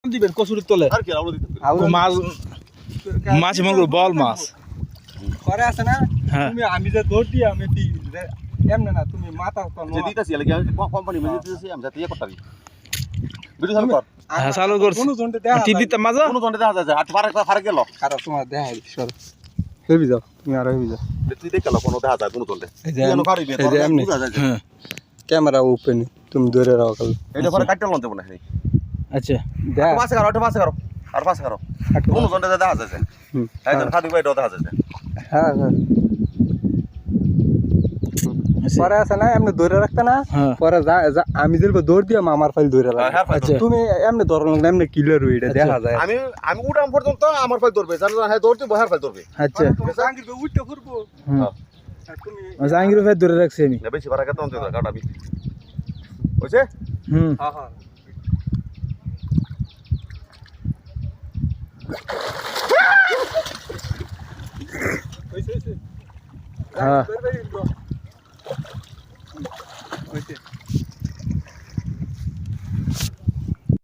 দিবেন কচুরির তলে আর কি আউলো দিতে মাছ মাছ মনে করো বল মাছ পরে আছে না হ্যাঁ তুমি আমি যে দৌড় দিয়ে আমি এমন না তুমি মাথা তো যে দিতাছি লাগি কোম্পানি মে দিতেছি আমি যাতে ইয়ে করতাম ভিডিও চালু কর হ্যাঁ চালু করছি কোন জনতে দেখা টিভিতে মাজা কোন জনে দেখা যায় আর ফারাক গেল কারা তোমার দেখা সর হেবি যাও তুমি আর হেবি যাও তুই দেখ গেল কোন দেখা যায় কোন জনে এই যে কেন পারিবে এই যে এমনি বুঝা যায় হ্যাঁ ক্যামেরা ওপেন তুমি ধরে রাখো কাল এটা পরে কাটতে লন্তে মনে হয় আচ্ছা দেখ পাশে করো আর পাশে করো কোন জনে দেখা যায় একজন খাদি ভাই দেখা যায় হ্যাঁ হ্যাঁ পরে আছে না এমনি ধরে রাখতে না হ্যাঁ। পরে আমি যেভাবে দৌড় দিয়ে আমার ফাইল ধরে রাখবো আচ্ছা তুমি এমনি ধরো না এমনি ক্লিয়ার হই এটা দেখা যায় আমি উঠাম পর্যন্ত আমার ফাইল ধরবে জানো হ্যাঁ দৌড়তে বহার ফাইল ধরবে আচ্ছা জাঙ্গির উঠতে ঘুরবো তুমি জাহাঙ্গীর ভাই ধরে রাখছি আমি না বেশি ফারাক তো অন্তত কাটা আমি বুঝছে হুম হ্যাঁ হ্যাঁ হ্যাঁ হইছে